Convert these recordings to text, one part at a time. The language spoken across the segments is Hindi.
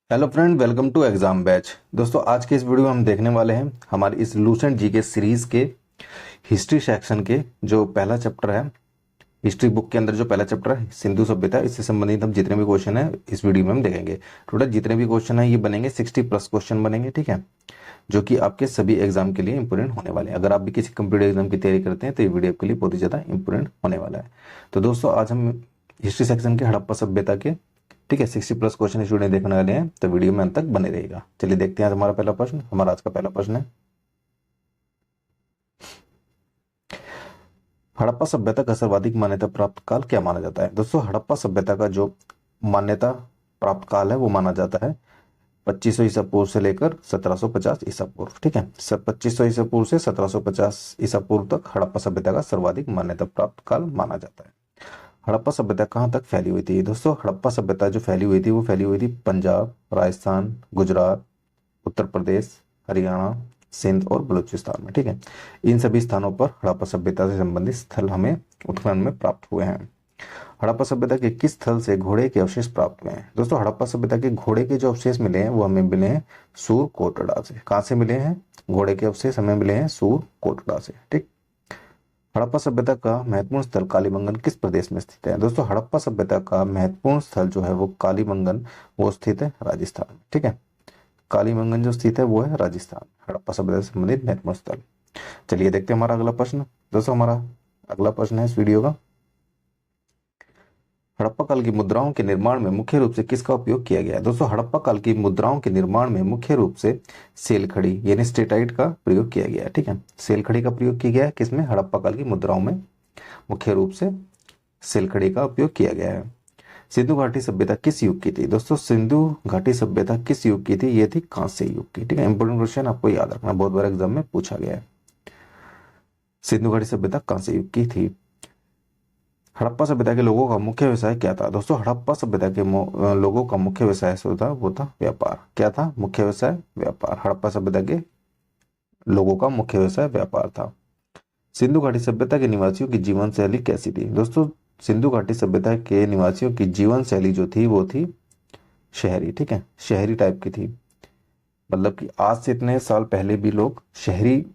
Hello friend, welcome to exam batch. दोस्तों, आज के इस वीडियो में हम देखने वाले हैं हमारी इस लूसेंट जी के सीरीज के हिस्ट्री सेक्शन के जो पहला चैप्टर है। हिस्ट्री बुक के अंदर जो पहला चैप्टर है सिंधु सभ्यता, इससे संबंधित हम जितने भी क्वेश्चन है इस वीडियो में हम देखेंगे। टोटल जितने भी क्वेश्चन है ये बनेंगे 60+ क्वेश्चन बनेंगे, ठीक है, जो कि आपके सभी एग्जाम के लिए इंपोर्टेंट होने वाले हैं। अगर आप भी किसी कंप्यूटर एग्जाम की तैयारी करते हैं तो ये वीडियो आपके लिए बहुत ही ज्यादा इंपोर्टेंट होने वाला है। तो दोस्तों, आज हम हिस्ट्री सेक्शन के हड़प्पा सभ्यता के, ठीक है, 60+ क्वेश्चन इस वीडियो में देखने वाले हैं, तो वीडियो में अंत तक बने रहेगा। चलिए देखते हैं आज हमारा पहला प्रश्न। हमारा आज का पहला प्रश्न है, हड़प्पा सभ्यता का सर्वाधिक मान्यता प्राप्त काल क्या माना जाता है? दोस्तों, हड़प्पा सभ्यता का जो मान्यता प्राप्त काल है वो माना जाता है 2500 ईसा पूर्व से लेकर 1750 ईसा पूर्व, ठीक है। सब 2500 ईसा पूर्व से 1750 ईसा पूर्व तक हड़प्पा सभ्यता का सर्वाधिक मान्यता प्राप्त काल माना जाता है। हड़प्पा सभ्यता कहाँ तक फैली हुई थी? दोस्तों, हड़प्पा सभ्यता जो फैली हुई थी वो फैली हुई थी पंजाब, राजस्थान, गुजरात, उत्तर प्रदेश, हरियाणा, सिंध और बलूचिस्तान में, ठीक है। इन सभी स्थानों पर हड़प्पा सभ्यता से संबंधित स्थल हमें उत्खनन में प्राप्त हुए हैं। हड़प्पा सभ्यता के किस स्थल से घोड़े के अवशेष प्राप्त हुए हैं? दोस्तों, हड़प्पा सभ्यता के घोड़े के जो अवशेष मिले हैं वो हमें मिले हैं सूरकोटड़ा से। कहां से मिले हैं? घोड़े के अवशेष हमें मिले हैं सूरकोटड़ा से, ठीक। हड़प्पा सभ्यता का महत्वपूर्ण स्थल कालीबंगन किस प्रदेश में स्थित है? दोस्तों, हड़प्पा सभ्यता का महत्वपूर्ण स्थल जो है वो कालीबंगन, वो स्थित है राजस्थान में, ठीक है। कालीबंगन जो स्थित है वो है राजस्थान, हड़प्पा सभ्यता से संबंधित महत्वपूर्ण स्थल। चलिए देखते हैं हमारा अगला प्रश्न। दोस्तों, हमारा अगला प्रश्न है इस वीडियो का, हड़प्पा काल की मुद्राओं के निर्माण में मुख्य रूप से किसका उपयोग किया गया है? दोस्तों, हड़प्पा काल की मुद्राओं के निर्माण में मुख्य रूप से सेलखड़ी यानी स्टेटाइट का प्रयोग किया गया है, ठीक है। सेलखड़ी का प्रयोग किया गया है किसमें? हड़प्पा काल की मुद्राओं में मुख्य रूप से सेलखड़ी का उपयोग किया गया है। सिंधु घाटी सभ्यता किस युग की थी? दोस्तों, सिंधु घाटी सभ्यता किस युग की थी? ये थी कांस्य युग की, ठीक है। इंपोर्टेंट क्वेश्चन आपको याद रखना, बहुत बार एग्जाम में पूछा गया है। सिंधु घाटी सभ्यता कांस्य युग की थी। हड़प्पा सभ्यता के लोगों का मुख्य व्यवसाय क्या था? दोस्तों, हड़प्पा सभ्यता के लोगों का मुख्य व्यवसाय था वो था व्यापार। क्या था मुख्य व्यवसाय? व्यापार। हड़प्पा सभ्यता के लोगों का मुख्य व्यवसाय व्यापार था। सिंधु घाटी सभ्यता के निवासियों की जीवन शैली कैसी थी? दोस्तों, सिंधु घाटी सभ्यता के निवासियों की जीवन शैली जो थी वो थी शहरी, ठीक है, शहरी टाइप की थी। मतलब कि आज से इतने साल पहले भी लोग शहरी,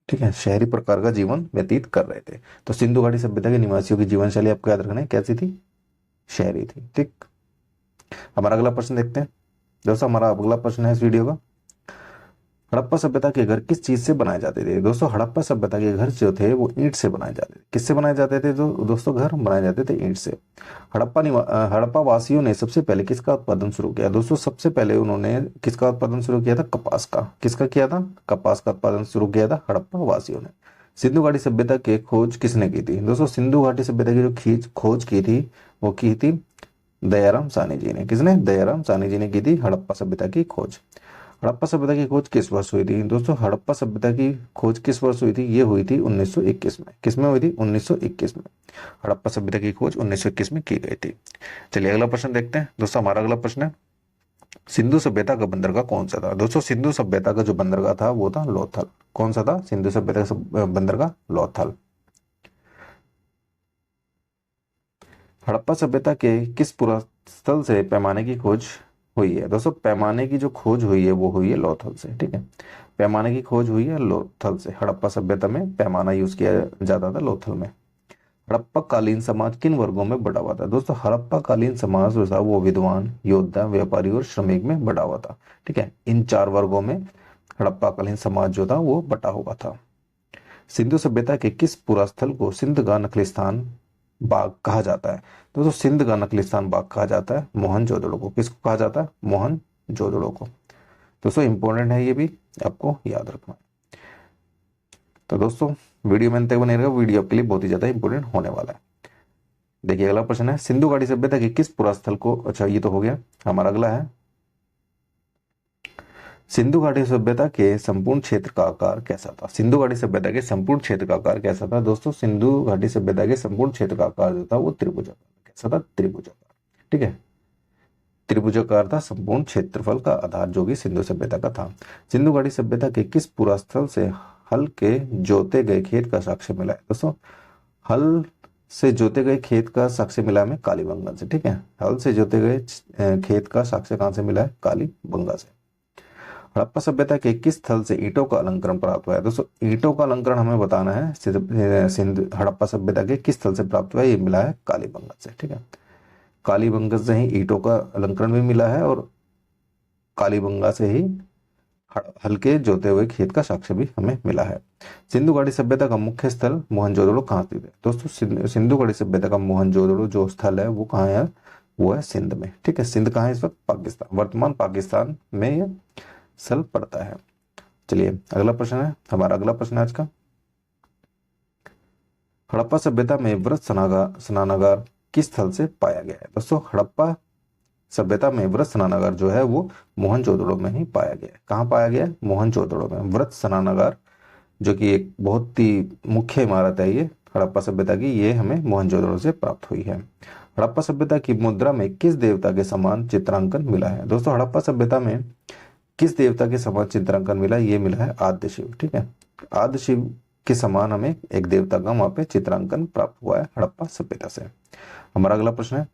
ठीक है, शहरी प्रकार का जीवन व्यतीत कर रहे थे। तो सिंधु घाटी सभ्यता के निवासियों की जीवन शैली आपको याद रखना है, कैसी थी? शहरी थी, ठीक। हमारा अगला प्रश्न देखते हैं। दोस्तों, हमारा अगला प्रश्न है इस वीडियो का, हड़प्पा सभ्यता के घर किस चीज से बनाए जाते थे? दोस्तों, हड़प्पा सभ्यता के घर जो थे वो ईंट से बनाए जाते थे। किससे बनाए जाते थे? तो दोस्तों, घर बनाए जाते थे ईंट से। हड़प्पा वासियों ने सबसे पहले किसका उत्पादन शुरू किया? दोस्तों, सबसे पहले उन्होंने किसका उत्पादन शुरू किया था? कपास का। किसका किया था? कपास का उत्पादन शुरू किया था हड़प्पा वासियों ने। सिंधु घाटी सभ्यता की खोज किसने की थी? दोस्तों, सिंधु घाटी सभ्यता की जो खोज की थी वो की थी दयाराम साहनी जी ने। किसने? दयाराम साहनी जी ने की थी हड़प्पा सभ्यता की खोज। हड़प्पा सभ्यता की खोज किस वर्ष हुई थी? दोस्तों, हड़प्पा सभ्यता की खोज किस वर्ष हुई थी? ये हुई थी 1921 में। किसमें हुई थी? 1921 में। हड़प्पा सभ्यता की खोज 1921 में की गई थी। चलिए अगला प्रश्न देखते हैं। दोस्तों, हमारा अगला प्रश्न है, सिंधु सभ्यता का बंदरगाह कौन सा था? दोस्तों, सिंधु सभ्यता का जो बंदरगाह था वो था लोथल। कौन सा था सिंधु सभ्यता का बंदरगाह? लोथल। हड़प्पा सभ्यता के किस पुरास्थल से पैमाने की खोज हुई है? दोस्तों, पैमाने की जो खोज हुई है वो हुई है लोथल से, ठीक है। पैमाने की खोज हुई है लोथल से। हड़प्पा सभ्यता में पैमाना यूज किया जाता था लोथल में। हड़प्पा कालीन समाज किन वर्गों में बटा हुआ था? दोस्तों, हड़प्पा कालीन समाज जो था वो विद्वान, योद्धा, व्यापारी और श्रमिक में बटा हुआ था, ठीक है। इन 4 वर्गों में हड़प्पा कालीन समाज जो था वो बटा हुआ था। सिंधु सभ्यता के किस पुरास्थल को सिंध का नखलिस्तान बाग कहा जाता है? दोस्तों, सिंध का नखलिस्तान बाग कहा जाता है मोहनजोदड़ो को। किसको कहा जाता है? मोहनजोदड़ो को। दोस्तों, इंपॉर्टेंट है, ये भी आपको याद रखना है। तो दोस्तों, वीडियो में अंत तक बने रहेगा, वीडियो आपके लिए बहुत ही ज्यादा इंपॉर्टेंट होने वाला है। देखिए अगला प्रश्न है, सिंधु घाटी सभ्यता के किस पुरास्थल को, अच्छा ये तो हो गया। हमारा अगला है, सिंधु घाटी सभ्यता के संपूर्ण क्षेत्र का आकार कैसा था? सिंधु घाटी सभ्यता के संपूर्ण क्षेत्र का आकार कैसा था? दोस्तों, सिंधु घाटी सभ्यता के संपूर्ण क्षेत्र का आकार जो था वो त्रिभुजाकार। कैसा था? त्रिभुजाकार, ठीक है। त्रिभुजाकार था संपूर्ण क्षेत्रफल का आधार जो कि सिंधु सभ्यता का था। सिंधु घाटी सभ्यता के किस पुरास्थल से हल के जोते गए खेत का साक्ष्य मिला है? दोस्तों, हल से जोते गए खेत का साक्ष्य मिला हमें कालीबंगा से। ठीक है, हल से जोते गए खेत का साक्ष्य कहां से मिला है? कालीबंगा से। हड़प्पा सभ्यता के किस स्थल से ईंटों का अलंकरण प्राप्त हुआ है? दोस्तों ईंटों का अलंकरण हमें बताना है, सिंध हड़प्पा सभ्यता के किस स्थल से प्राप्त हुआ है? ये मिला है कालीबंगा से। ठीक है, कालीबंगा से ही ईंटों का अलंकरण भी मिला है और कालीबंगा से ही हल्के जोते हुए खेत का साक्ष्य भी हमें मिला है। सिंधु घाटी सभ्यता का मुख्य स्थल मोहनजोदड़ो कहाँ स्थित है? दोस्तों सिंधु घाटी सभ्यता का मोहनजोदड़ो जो स्थल है वो कहाँ है? वो है सिंध में। ठीक है, सिंध कहाँ है इस वक्त? पाकिस्तान, वर्तमान पाकिस्तान में ये स्थल पड़ता है। चलिए अगला प्रश्न है, हमारा अगला प्रश्न है आज का, हड़प्पा सभ्यता में वृत्त स्नानागार किस स्थल से पाया गया है? दोस्तों हड़प्पा सभ्यता में वृत्त स्नानागार जो है वो मोहनजोदड़ो में ही पाया गया है। कहाँ पाया गया? मोहनजोदड़ो में वृत्त स्नानागार, जो कि एक बहुत ही मुख्य इमारत है ये हड़प्पा सभ्यता की, ये हमें मोहनजोदड़ो से प्राप्त हुई है। हड़प्पा सभ्यता की मुद्रा में किस देवता के समान चित्रांकन मिला है? दोस्तों हड़प्पा सभ्यता में किस देवता के समान चित्रांकन मिला? ये मिला है आद्य शिव। ठीक है, आद्य शिव के समान हमें एक देवता का वहां पे चित्रांकन प्राप्त हुआ है हड़प्पा सभ्यता से। हमारा अगला प्रश्न है,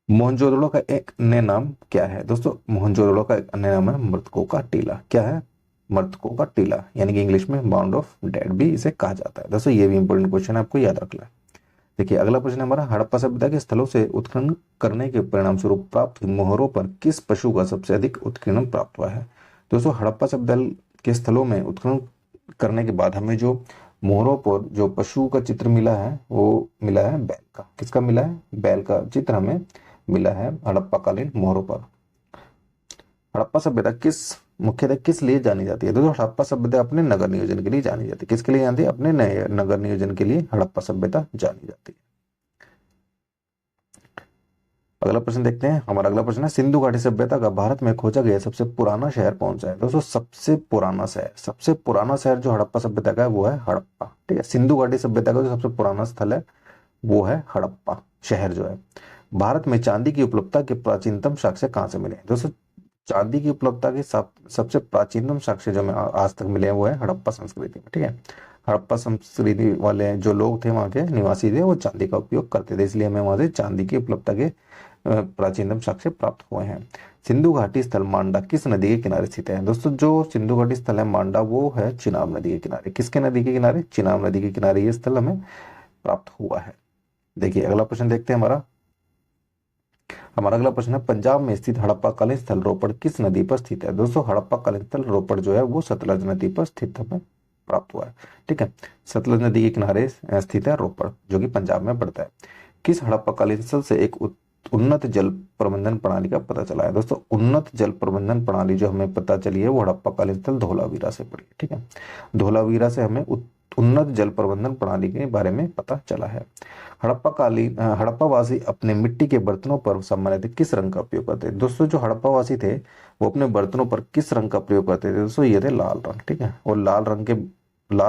मोहनजोदड़ो का एक अन्य नाम क्या है? दोस्तों मोहनजोदड़ो का एक अन्य नाम है मृतकों का टीला। क्या है? मृतकों का टीला, यानी कि इंग्लिश में बाउंड ऑफ डेड भी इसे कहा जाता है। दोस्तों ये भी इंपॉर्टेंट क्वेश्चन है, आपको याद रखना है। देखिए अगला प्रश्न हमारा, हड़प्पा सभ्यता के स्थलों से उत्खनन करने के परिणाम स्वरूप प्राप्त हुई मोहरों पर किस पशु का सबसे अधिक उत्कीर्णन प्राप्त हुआ है? दोस्तों हड़प्पा सभ्यता के स्थलों में उत्खनन करने के बाद हमें जो मोहरों पर जो पशु का चित्र मिला है वो मिला है बैल का। किसका मिला है? बैल का चित्र हमें मिला है हड़प्पा कालीन मोहरों पर। हड़प्पा सभ्यता मुख्यतः किस लिए जानी जाती है? दोस्तों हड़प्पा सभ्यता अपने नगर नियोजन के लिए जानी जाती है। किसके लिए जानती है? अपने नए नगर नियोजन के लिए हड़प्पा सभ्यता जानी जाती है। अगला प्रश्न देखते हैं, हमारा अगला प्रश्न है, सिंधु घाटी सभ्यता का भारत में खोजा गया सबसे पुराना शहर कौन सा है? दोस्तों सबसे पुराना शहर जो हड़प्पा सभ्यता का है वो है हड़प्पा। ठीक है, सिंधु घाटी सभ्यता का जो सबसे पुराना स्थल है वो है हड़प्पा शहर जो है। भारत में चांदी की उपलब्धता के प्राचीनतम साक्ष्य कहाँ से मिले? दोस्तों चांदी की उपलब्धता के सबसे प्राचीनतम साक्ष्य जो हमें आज तक मिले हैं वो है हड़प्पा संस्कृति में। ठीक है, हड़प्पा संस्कृति वाले जो लोग थे, वहां के निवासी थे, वो चांदी का उपयोग करते थे, इसलिए हमें वहां से चांदी की उपलब्धता के प्राचीनतम साक्ष्य प्राप्त हुए हैं। सिंधु घाटी स्थल मांडा किस नदी के किनारे स्थित है? दोस्तों जो सिंधु घाटी स्थल है मांडा वो है चिनाब नदी के किनारे। किसके नदी के किनारे? चिनाब नदी के किनारे ये स्थल हमें प्राप्त हुआ है। देखिए अगला प्रश्न देखते हैं, हमारा अगला प्रश्न है, पंजाब में स्थित हड़प्पा कालीन स्थल रोपड़ किस नदी पर स्थित है? दोस्तों हड़प्पा कालीन स्थल रोपड़ जो है वो सतलज नदी पर स्थित हमें प्राप्त हुआ है। ठीक है, सतलज नदी के किनारे स्थित है रोपड़, जो कि पंजाब में पड़ता है। किस हड़प्पा कालीन स्थल से एक उन्नत जल प्रबंधन प्रणाली का पता चला है? दोस्तों उन्नत जल प्रबंधन प्रणाली जो हमें पता चली है वो हड़प्पा कालीन स्थल धोलावीरा से पड़ी है। ठीक है, धोलावीरा से हमें उन्नत जल प्रबंधन प्रणाली के बारे में पता चला है। हड़प्पावासी अपने मिट्टी के बर्तनों पर सामान्यतः किस रंग का उपयोग करते थे? दोस्तों जो हड़प्पावासी थे वो अपने बर्तनों पर किस रंग का प्रयोग करते थे? दोस्तों ये थे लाल रंग। ठीक है, और लाल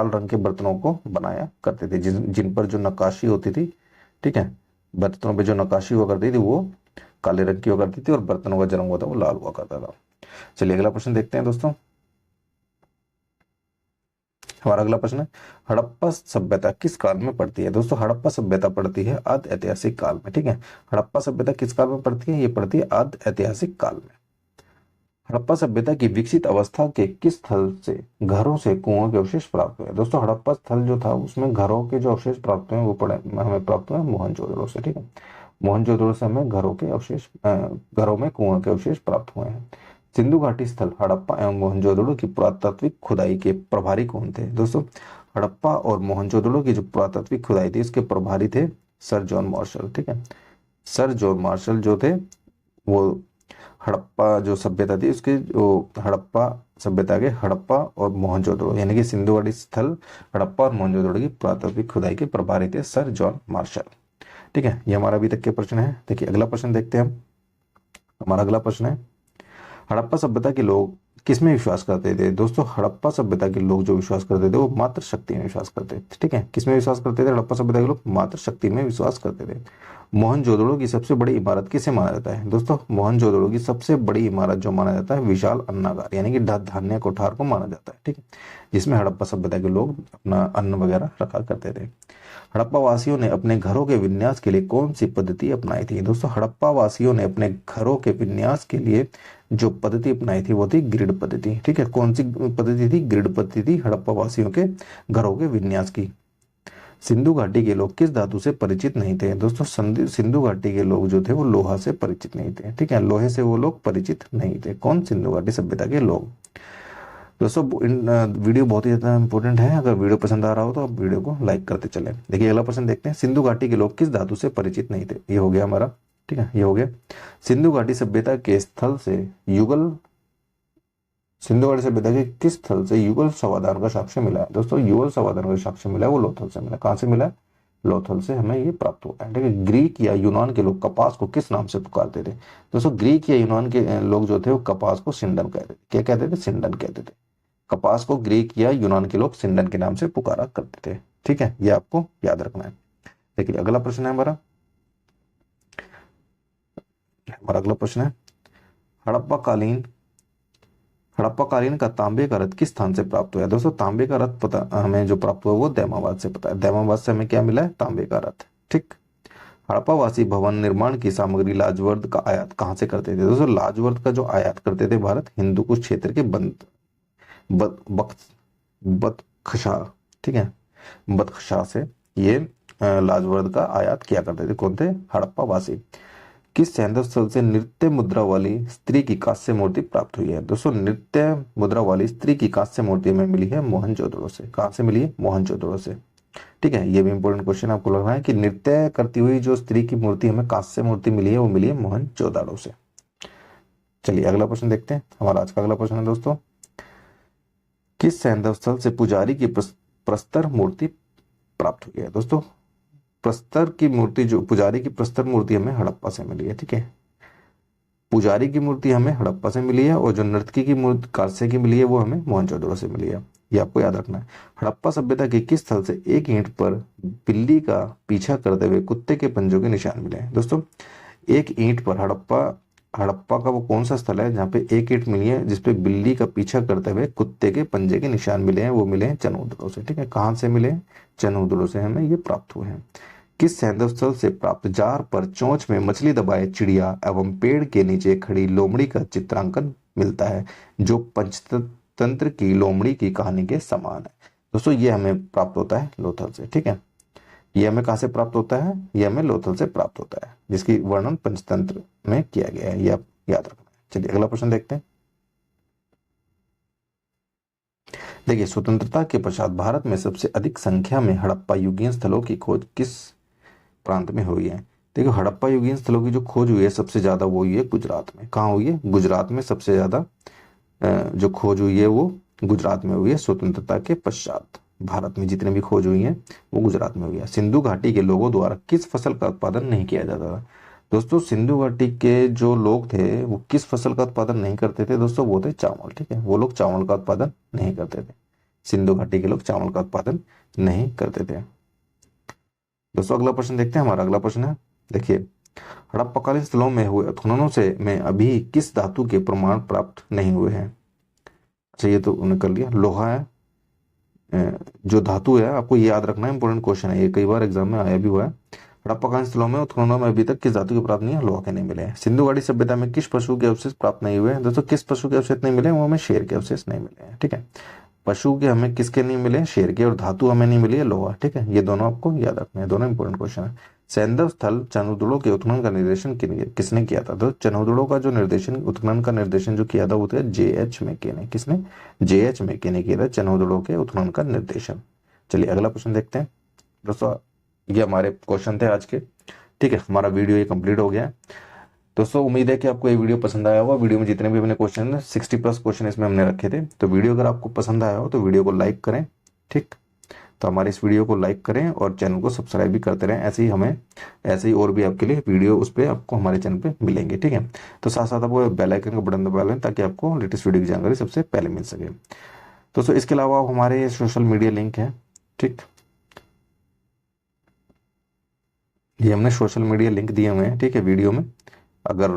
रंग के बर्तनों को बनाया करते थे, जिन पर जो नक्काशी होती थी, ठीक है, बर्तनों पर जो नक्काशी हुआ करती थी वो काले रंग की हुआ करती थी और बर्तनों का जो रंग होता वो लाल हुआ करता था। चलिए अगला प्रश्न देखते हैं दोस्तों, हमारा अगला प्रश्न है, हड़प्पा सभ्यता किस काल में पड़ती है? दोस्तों हड़प्पा सभ्यता पड़ती है आद्य ऐतिहासिक काल में। ठीक है, हड़प्पा सभ्यता किस काल में पड़ती है? ये पड़ती है आद्य ऐतिहासिक काल में। हड़प्पा सभ्यता की विकसित अवस्था के किस स्थल से घरों से कुओं के अवशेष प्राप्त हुए? दोस्तों हड़प्पा स्थल जो था उसमें घरों के जो अवशेष प्राप्त हुए वो हमें प्राप्त हुए मोहनजोदड़ो से। ठीक है, मोहनजोदड़ो से हमें घरों में कुओं के अवशेष प्राप्त हुए हैं। सिंधु घाटी स्थल हड़प्पा एवं मोहनजोदड़ो की पुरातात्विक खुदाई के प्रभारी कौन थे? दोस्तों हड़प्पा और मोहनजोदड़ो की जो पुरातात्विक खुदाई थी उसके प्रभारी थे सर जॉन मार्शल। ठीक है, सर जॉन मार्शल जो थे वो हड़प्पा जो सभ्यता थी उसके जो हड़प्पा सभ्यता के हड़प्पा और मोहनजोदड़ो यानी कि सिंधु घाटी स्थल हड़प्पा और मोहनजोदड़ो की पुरातात्विक खुदाई के प्रभारी थे सर जॉन मार्शल। ठीक है, ये हमारा अभी तक के प्रश्न है। देखिए अगला प्रश्न देखते हैं हम, हमारा अगला प्रश्न है, हड़प्पा सभ्यता के लोग किसमें विश्वास करते थे? दोस्तों हड़प्पा सभ्यता के लोग जो विश्वास करते थे वो मात्र शक्ति में विश्वास करते थे। ठीक है, किसमें विश्वास करते थे? हड़प्पा सभ्यता के लोग मात्र शक्ति में विश्वास करते थे। मोहनजोदड़ो की सबसे बड़ी इमारत किसे माना जाता है? दोस्तों मोहनजोदड़ो की सबसे बड़ी इमारत जो माना जाता है विशाल अन्नागार यानी कि धान्य कोठार को माना जाता है, ठीक है, जिसमें हड़प्पा सभ्यता के लोग अपना अन्न वगैरह रखा करते थे। हड़प्पा वासियों ने अपने घरों के विन्यास के लिए कौन सी पद्धति अपनाई थी? दोस्तों हड़प्पा वासियों ने अपने घरों के विन्यास के लिए जो पद्धति अपनाई थी वो थी ग्रिड पद्धति, ठीक है। कौन सी पद्धति थी? ग्रिड पद्धति थी हड़प्पा वासियों के घरों के विन्यास की। सिंधु घाटी के लोग किस धातु से परिचित नहीं थे? दोस्तों सिंधु घाटी के लोग जो थे वो लोहा से परिचित नहीं थे, ठीक है, लोहे से वो लोग परिचित नहीं थे। कौन? सिंधु घाटी सभ्यता के लोग। दोस्तों वीडियो बहुत ही ज्यादा इंपॉर्टेंट है, अगर वीडियो पसंद आ रहा हो तो आप वीडियो को लाइक करते चले। देखिए अगला प्रश्न देखते हैं, सिंधु घाटी के लोग किस धातु से परिचित नहीं थे? ये हो गया हमारा, ठीक है, ये हो गया। सिंधु घाटी सभ्यता के स्थल से युगल सिंधु घाटी सभ्यता के किस स्थल से युगल समाधान का साक्ष्य मिला है? दोस्तों युगल समाधान का साक्ष्य मिला है वो लोथल से मिला। कहां से मिला? लोथल से हमें ये प्राप्त हुआ है, ठीक है। ग्रीक या यूनान के लोग कपास को किस नाम से पुकारते थे? दोस्तों ग्रीक या यूनान के लोग जो थे वो कपास को सिंडन कहते थे। क्या कहते थे? सिंडन कहते थे। कपास को ग्रीक या यूनान के लोग सिंडन के नाम से पुकारा करते थे, ठीक है, ये आपको याद रखना है। देखिए अगला प्रश्न है हमारा हमारा अगला प्रश्न है, हड़प्पा कालीन का तांबे का रथ किस स्थान से प्राप्त हुआ है? दोस्तों तांबे का रथ पता हमें जो प्राप्त हुआ वो दैमाबाद से पता है। दैमाबाद से हमें क्या मिला है? तांबे का रथ, ठीक। हड़प्पावासी भवन निर्माण की सामग्री लाजवर्द का आयात कहां से करते थे? दोस्तों लाजवर्द का जो आयात करते थे भारत हिंदू कुश क्षेत्र के बदख्शा, ठीक है, बदख्शा से ये लाजवर्द का आयात किया करते थे। कौन थे? हड़प्पा वासी। किस सैंधव स्थल से नृत्य मुद्रा वाली स्त्री की कांस्य मूर्ति प्राप्त हुई है? दोस्तों नृत्य मुद्रा वाली स्त्री की कांस्य मूर्ति में मिली है मोहनजोदड़ो से। कहां से मिली है? मोहनजोदड़ो से, ठीक है। ये भी इंपॉर्टेंट क्वेश्चन आपको लग रहा है कि नृत्य करती हुई जो स्त्री की मूर्ति हमें कांस्य मूर्ति मिली है वो मिली है मोहनजोदड़ो से। चलिए अगला प्रश्न देखते हैं, हमारा आज का अगला प्रश्न है दोस्तों, किस सैंधव स्थल से पुजारी की प्रस्तर मूर्ति प्राप्त हुई है? दोस्तों प्रस्तर की मूर्ति जो पुजारी की प्रस्तर मूर्ति हमें हड़प्पा से मिली है, ठीक है। पुजारी की मूर्ति हमें हड़प्पा से मिली है और जो नर्तकी की मूर्ति कांस्य की मिली है वो हमें मोहनजोदड़ो से मिली है। ये आपको याद रखना है। हड़प्पा सभ्यता के किस स्थल से एक ईंट पर बिल्ली का पीछा करते हुए कुत्ते के पंजों के निशान मिले हैं? दोस्तों एक ईंट पर हड़प्पा का वो कौन सा स्थल है जहाँ पे एक ईंट मिली है जिसपे बिल्ली का पीछा करते हुए कुत्ते के पंजे के निशान मिले हैं? वो मिले हैं चनौदड़ो से, ठीक है। कहां से मिले? चनौदड़ो से हमें ये प्राप्त हुए हैं। किस सैंधव स्थल से प्राप्त जार पर चोंच में मछली दबाए चिड़िया एवं पेड़ के नीचे खड़ी लोमड़ी का चित्रांकन मिलता है जो पंचतंत्र की लोमड़ी की कहानी के समान है? दोस्तों ये हमें प्राप्त होता है लोथल से, ठीक है। ये हमें कहां से प्राप्त होता है? ये हमें लोथल से प्राप्त होता है जिसकी वर्णन पंचतंत्र में किया गया है, ये आप याद रखना है। चलिए अगला प्रश्न देखते हैं। देखिए स्वतंत्रता के पश्चात भारत में सबसे अधिक संख्या में हड़प्पा युगीन स्थलों की खोज किस प्रांत में हुई है? देखो हड़प्पा युगीन स्थलों की जो खोज हुई है सबसे ज्यादा वो हुई है गुजरात में। कहाँ हुई है? गुजरात में सबसे ज्यादा जो खोज हुई है वो गुजरात में हुई है। स्वतंत्रता के पश्चात भारत में जितने भी खोज हुई है वो गुजरात में हुई है। सिंधु घाटी के लोगों द्वारा किस फसल का उत्पादन नहीं किया जाता था? दोस्तों सिंधु घाटी के जो लोग थे वो किस फसल का उत्पादन नहीं करते थे? दोस्तों वो थे चावल, ठीक है। वो लोग चावल का उत्पादन नहीं करते थे। सिंधु घाटी के लोग चावल का उत्पादन नहीं करते थे। दोस्तों अगला प्रश्न देखते हैं, हमारा अगला प्रश्न है, देखिए हड़प्पाकालीन स्थलों में हुए उत्खननों से में अभी किस धातु के प्रमाण प्राप्त नहीं हुए हैं? अच्छा ये तो उन्हें कर लिया, लोहा है। जो धातु है आपको ये याद रखना है, इंपॉर्टेंट क्वेश्चन है ये, कई बार एग्जाम में आया भी हुआ है। हड़प्पाकालीन स्थलों में उत्खननों में अभी तक किस धातु के प्राप्त नहीं है? लोहा के नहीं मिले हैं। सिंधु घाटी सभ्यता में किस पशु के अवशेष प्राप्त नहीं हुए हैं? दोस्तों किस पशु के अवशेष नहीं मिले? वो हमें शेर के अवशेष नहीं मिले हैं, ठीक है। पशु के हमें किसके नहीं मिले? शेर के। और धातु हमें नहीं मिली है लोहा, ठीक है। ये दोनों आपको याद रखने हैं, दोनों इंपॉर्टेंट क्वेश्चन है। सैंधव स्थल चनौदड़ो के उत्खनन का निर्देशन किसने किया था? तो चनौदड़ो का जो निर्देशन उत्खनन का निर्देशन जो किया था वो था J.H. मेके ने। किसने? J.H. मेके ने किया था चनौदड़ो के उत्खनन का निर्देशन। चलिए अगला प्रश्न देखते हैं दोस्तों, ये हमारे क्वेश्चन थे आज के, ठीक है। हमारा वीडियो ये कंप्लीट हो गया है दोस्तों। उम्मीद है कि आपको ये वीडियो पसंद आया होगा। वीडियो में जितने भी अपने क्वेश्चन हैं 60+ क्वेश्चन इसमें हमने रखे थे। तो वीडियो अगर आपको पसंद आया हो तो वीडियो को लाइक करें, ठीक। तो हमारे इस वीडियो को लाइक करें और चैनल को सब्सक्राइब भी करते रहें। ऐसे ही और भी आपके लिए वीडियो उस पर आपको हमारे चैनल पे मिलेंगे, ठीक है। तो साथ साथ आपको बेल आइकन का बटन दबा लें ताकि आपको लेटेस्ट वीडियो की जानकारी सबसे पहले मिल सके दोस्तों। इसके अलावा हमारे सोशल मीडिया लिंक है, ठीक। ये हमने सोशल मीडिया लिंक दिए हुए हैं, ठीक है, वीडियो में। अगर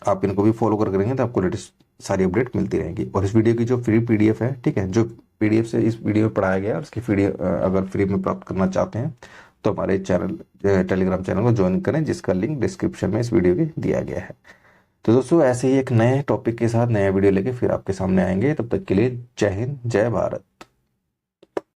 आप इनको भी फॉलो कर करेंगे तो आपको लेटेस्ट सारी अपडेट मिलती रहेगी। और इस वीडियो की जो फ्री पीडीएफ है, ठीक है, जो पीडीएफ से इस वीडियो में पढ़ाया गया है उसकी पीडीएफ अगर फ्री में प्राप्त करना चाहते हैं तो हमारे चैनल टेलीग्राम चैनल को ज्वाइन करें, जिसका लिंक डिस्क्रिप्शन में इस वीडियो के दिया गया है। तो दोस्तों ऐसे ही एक नए टॉपिक के साथ नया वीडियो लेके फिर आपके सामने आएंगे। तब तक के लिए जय हिंद, जय भारत।